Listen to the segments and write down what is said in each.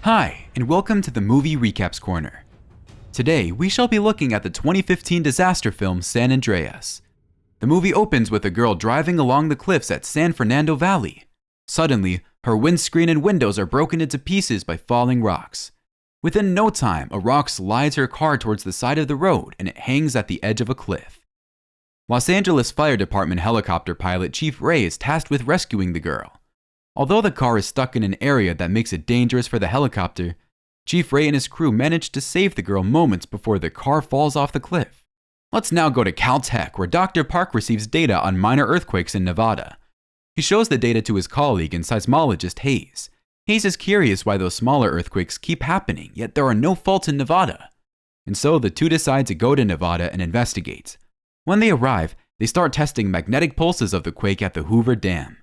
Hi, and welcome to the Movie Recaps Corner. Today, we shall be looking at the 2015 disaster film San Andreas. The movie opens with a girl driving along the cliffs at San Fernando Valley. Suddenly, her windscreen and windows are broken into pieces by falling rocks. Within no time, a rock slides her car towards the side of the road and it hangs at the edge of a cliff. Los Angeles Fire Department helicopter pilot Chief Ray is tasked with rescuing the girl. Although the car is stuck in an area that makes it dangerous for the helicopter, Chief Ray and his crew manage to save the girl moments before the car falls off the cliff. Let's now go to Caltech, where Dr. Park receives data on minor earthquakes in Nevada. He shows the data to his colleague and seismologist Hayes. Hayes is curious why those smaller earthquakes keep happening, yet there are no faults in Nevada. And so the two decide to go to Nevada and investigate. When they arrive, they start testing magnetic pulses of the quake at the Hoover Dam.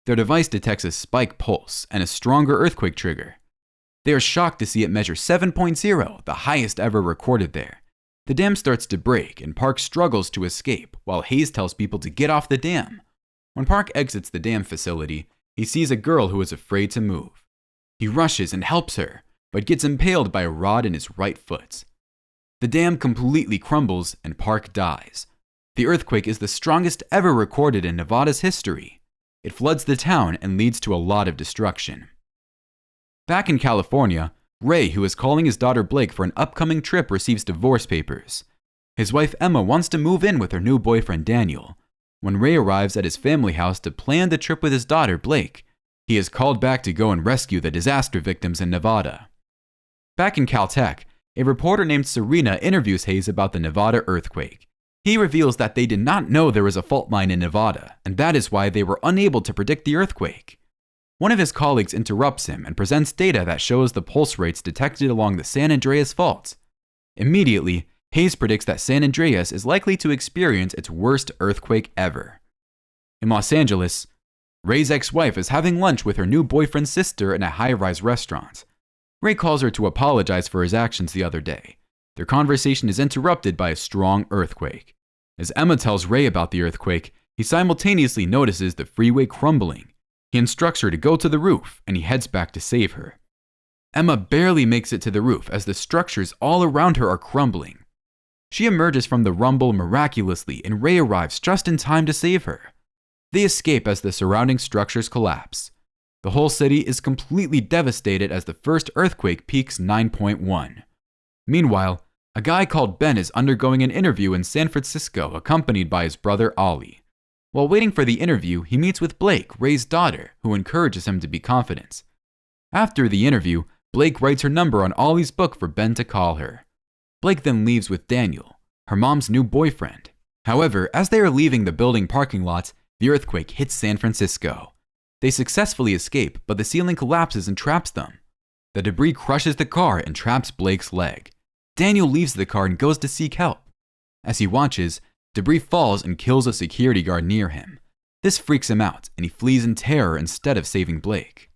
Their device detects a spike pulse and a stronger earthquake trigger. They are shocked to see it measure 7.0, the highest ever recorded there. The dam starts to break and Park struggles to escape, while Hayes tells people to get off the dam. When Park exits the dam facility, he sees a girl who is afraid to move. He rushes and helps her, but gets impaled by a rod in his right foot. The dam completely crumbles and Park dies. The earthquake is the strongest ever recorded in Nevada's history. It floods the town and leads to a lot of destruction. Back in California, Ray, who is calling his daughter Blake for an upcoming trip, receives divorce papers. His wife Emma wants to move in with her new boyfriend Daniel. When Ray arrives at his family house to plan the trip with his daughter Blake, he is called back to go and rescue the disaster victims in Nevada. Back in Caltech, a reporter named Serena interviews Hayes about the Nevada earthquake. He reveals that they did not know there was a fault line in Nevada, and that is why they were unable to predict the earthquake. One of his colleagues interrupts him and presents data that shows the pulse rates detected along the San Andreas Fault. Immediately, Hayes predicts that San Andreas is likely to experience its worst earthquake ever. In Los Angeles, Ray's ex-wife is having lunch with her new boyfriend's sister in a high-rise restaurant. Ray calls her to apologize for his actions the other day. Their conversation is interrupted by a strong earthquake. As Emma tells Ray about the earthquake, he simultaneously notices the freeway crumbling. He instructs her to go to the roof, and he heads back to save her. Emma barely makes it to the roof as the structures all around her are crumbling. She emerges from the rumble miraculously, and Ray arrives just in time to save her. They escape as the surrounding structures collapse. The whole city is completely devastated as the first earthquake peaks 9.1. Meanwhile, a guy called Ben is undergoing an interview in San Francisco, accompanied by his brother Ollie. While waiting for the interview, he meets with Blake, Ray's daughter, who encourages him to be confident. After the interview, Blake writes her number on Ollie's book for Ben to call her. Blake then leaves with Daniel, her mom's new boyfriend. However, as they are leaving the building parking lot, the earthquake hits San Francisco. They successfully escape, but the ceiling collapses and traps them. The debris crushes the car and traps Blake's leg. Daniel leaves the car and goes to seek help. As he watches, debris falls and kills a security guard near him. This freaks him out, and he flees in terror instead of saving Blake.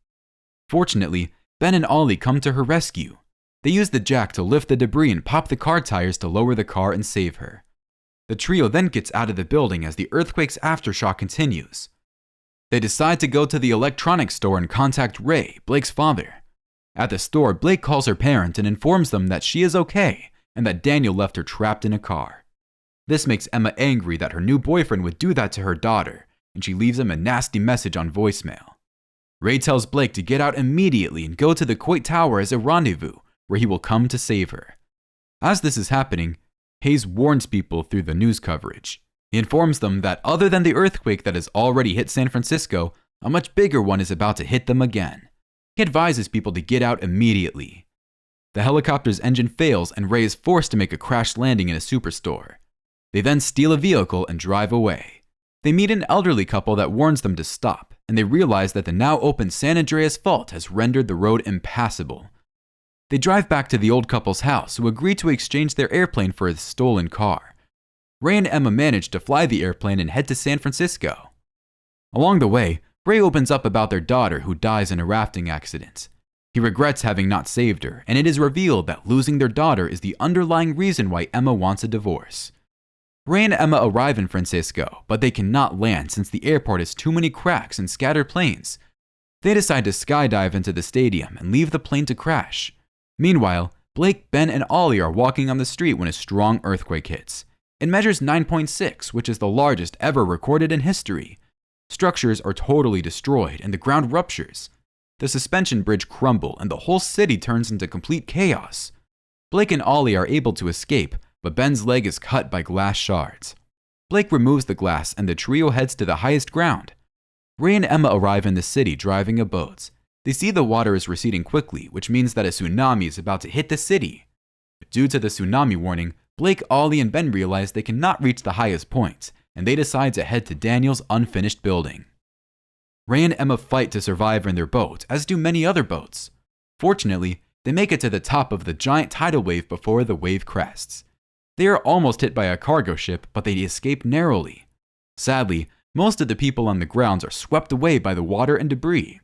Fortunately, Ben and Ollie come to her rescue. They use the jack to lift the debris and pop the car tires to lower the car and save her. The trio then gets out of the building as the earthquake's aftershock continues. They decide to go to the electronics store and contact Ray, Blake's father. At the store, Blake calls her parent and informs them that she is okay and that Daniel left her trapped in a car. This makes Emma angry that her new boyfriend would do that to her daughter, and she leaves him a nasty message on voicemail. Ray tells Blake to get out immediately and go to the Coit Tower as a rendezvous where he will come to save her. As this is happening, Hayes warns people through the news coverage. He informs them that other than the earthquake that has already hit San Francisco, a much bigger one is about to hit them again. He advises people to get out immediately. The helicopter's engine fails and Ray is forced to make a crash landing in a superstore. They then steal a vehicle and drive away. They meet an elderly couple that warns them to stop, and they realize that the now open San Andreas Fault has rendered the road impassable. They drive back to the old couple's house, who agree to exchange their airplane for a stolen car. Ray and Emma manage to fly the airplane and head to San Francisco. Along the way, Ray opens up about their daughter who dies in a rafting accident. He regrets having not saved her, and it is revealed that losing their daughter is the underlying reason why Emma wants a divorce. Ray and Emma arrive in Francisco, but they cannot land since the airport has too many cracks and scattered planes. They decide to skydive into the stadium and leave the plane to crash. Meanwhile, Blake, Ben, and Ollie are walking on the street when a strong earthquake hits. It measures 9.6, which is the largest ever recorded in history. Structures are totally destroyed and the ground ruptures. The suspension bridge crumbles and the whole city turns into complete chaos. Blake and Ollie are able to escape, but Ben's leg is cut by glass shards. Blake removes the glass and the trio heads to the highest ground. Ray and Emma arrive in the city driving a boat. They see the water is receding quickly, which means that a tsunami is about to hit the city. Due to the tsunami warning, Blake, Ollie, and Ben realize they cannot reach the highest point, and they decide to head to Daniel's unfinished building. Ray and Emma fight to survive in their boat, as do many other boats. Fortunately, they make it to the top of the giant tidal wave before the wave crests. They are almost hit by a cargo ship, but they escape narrowly. Sadly, most of the people on the grounds are swept away by the water and debris.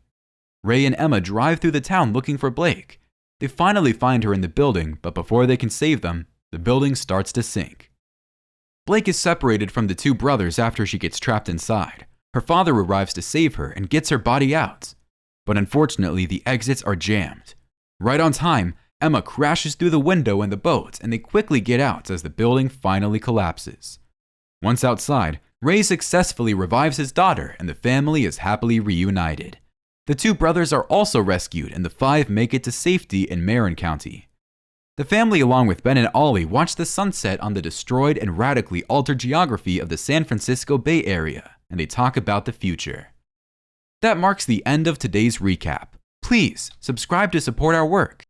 Ray and Emma drive through the town looking for Blake. They finally find her in the building, but before they can save them, the building starts to sink. Blake is separated from the two brothers after she gets trapped inside. Her father arrives to save her and gets her body out. But unfortunately, the exits are jammed. Right on time, Emma crashes through the window in the boat and they quickly get out as the building finally collapses. Once outside, Ray successfully revives his daughter and the family is happily reunited. The two brothers are also rescued and the five make it to safety in Marin County. The family, along with Ben and Ollie, watch the sunset on the destroyed and radically altered geography of the San Francisco Bay Area, and they talk about the future. That marks the end of today's recap. Please subscribe to support our work.